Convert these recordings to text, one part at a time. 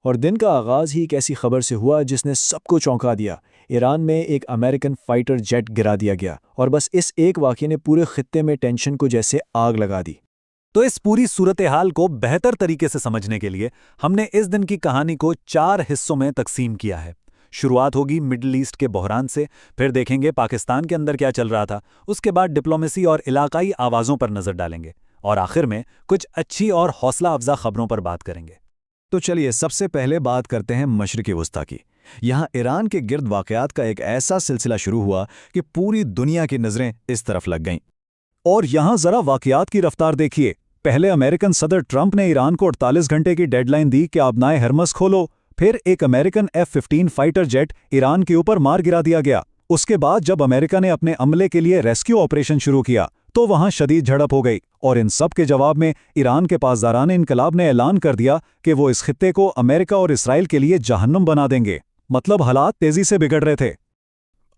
اور دن کا آغاز ہی ایک ایسی خبر سے ہوا جس نے سب کو چونکا دیا۔ ایران میں ایک امریکن فائٹر جیٹ گرا دیا گیا، اور بس اس ایک واقعے نے پورے خطے میں ٹینشن کو جیسے آگ لگا دی۔ تو اس پوری صورتحال کو بہتر طریقے سے سمجھنے کے لیے ہم نے اس دن کی کہانی کو 4 حصوں میں تقسیم کیا ہے۔ شروعات ہوگی مڈل ایسٹ کے بحران سے، پھر دیکھیں گے پاکستان کے اندر کیا چل رہا تھا، اس کے بعد ڈپلومیسی اور علاقائی آوازوں پر نظر ڈالیں گے، اور آخر میں کچھ اچھی اور حوصلہ افزا خبروں پر بات کریں گے۔ تو چلیے سب سے پہلے بات کرتے ہیں مشرق وسطیٰ کی۔ یہاں ایران کے گرد واقعات کا ایک ایسا سلسلہ شروع ہوا کہ پوری دنیا کی نظریں اس طرف لگ گئیں۔ اور یہاں ذرا واقعات کی رفتار دیکھیے۔ پہلے امریکن صدر ٹرمپ نے ایران کو 48 گھنٹے کی ڈیڈ لائن دی کہ آبنائے ہرمز کھولو، پھر ایک American F-15 fighter jet Iran کے اوپر مار گرا دیا گیا۔ اس کے بعد جب امریکہ نے اپنے عملے کے لیے ریسکیو آپریشن شروع کیا تو وہاں شدید جھڑپ ہو گئی، اور ان سب کے جواب میں ایران کے پاسداران انقلاب نے اعلان کر دیا کہ وہ اس خطے کو امریکہ اور اسرائیل کے لیے جہنم بنا دیں گے۔ مطلب حالات تیزی سے بگڑ رہے تھے۔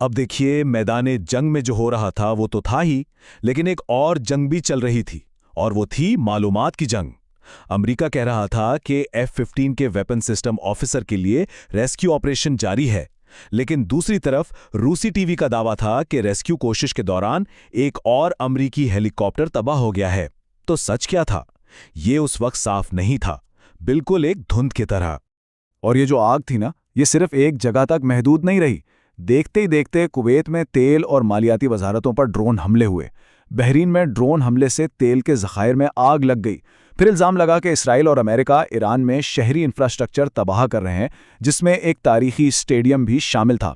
اب دیکھیے، میدان جنگ میں جو ہو رہا تھا وہ تو تھا ہی، لیکن ایک اور جنگ بھی چل رہی تھی، اور وہ تھی معلومات کی جنگ۔ امریکہ کہہ رہا تھا کہ F-15 کے ویپن سسٹم آفیسر کے لیے ریسکیو آپریشن جاری ہے، لیکن دوسری طرف روسی ٹی وی کا دعویٰ تھا کہ ریسکیو کوشش کے دوران ایک اور امریکی ہیلی کاپٹر تباہ ہو گیا ہے۔ تو سچ کیا تھا؟ یہ اس وقت صاف نہیں تھا، بالکل ایک دھند کی طرح۔ اور یہ جو آگ تھی نا، یہ صرف ایک جگہ تک محدود نہیں رہی۔ دیکھتے ہی دیکھتے کویت میں تیل اور مالیاتی وزارتوں پر ڈرون حملے ہوئے۔ بحرین میں ڈرون حملے سے تیل کے ذخائر میں آگ لگ گئی۔ پھر الزام لگا کہ اسرائیل اور امریکہ ایران میں شہری انفراسٹرکچر تباہ کر رہے ہیں، جس میں ایک تاریخی اسٹیڈیم بھی شامل تھا۔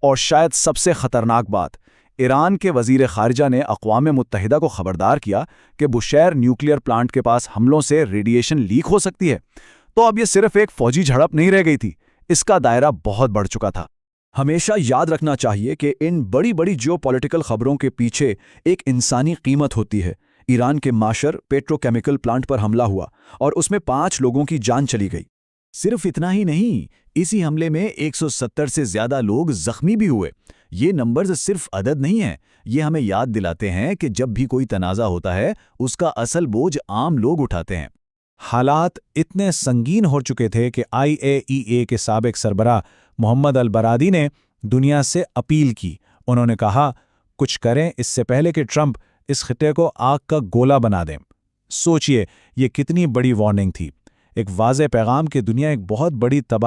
اور شاید سب سے خطرناک بات، ایران کے وزیر خارجہ نے اقوام متحدہ کو خبردار کیا کہ بشیر نیوکلیئر پلانٹ کے پاس حملوں سے ریڈیشن لیک ہو سکتی ہے۔ تو اب یہ صرف ایک فوجی جھڑپ نہیں رہ گئی تھی، اس کا دائرہ بہت بڑھ چکا تھا۔ ہمیشہ یاد رکھنا چاہیے کہ ان بڑی بڑی جیو پولیٹیکل خبروں کے پیچھے ایک انسانی قیمت ہوتی ہے۔ ایران کے معاشر پیٹرو کیمیکل پلانٹ پر حملہ ہوا اور اس میں 5 لوگوں کی جان چلی گئی۔ صرف اتنا ہی نہیں، اسی حملے میں 170 سے زیادہ لوگ زخمی بھی ہوئے۔ یہ نمبرز صرف عدد نہیں ہیں، یہ ہمیں یاد دلاتے ہیں کہ جب بھی کوئی تنازع ہوتا ہے، اس کا اصل بوجھ عام لوگ اٹھاتے ہیں۔ حالات اتنے سنگین ہو چکے تھے کہ IAEA کے سابق سربراہ محمد البرادی نے دنیا سے اپیل کی۔ انہوں نے کہا، کچھ کریں اس سے پہلے کہ ٹرمپ اس خطے کو آگ کا گولہ بنا دیں۔ سوچئے، یہ کتنی بڑی وارننگ تھی، ایک واضح پیغام کہ دنیا ایک بہت بڑی تباہ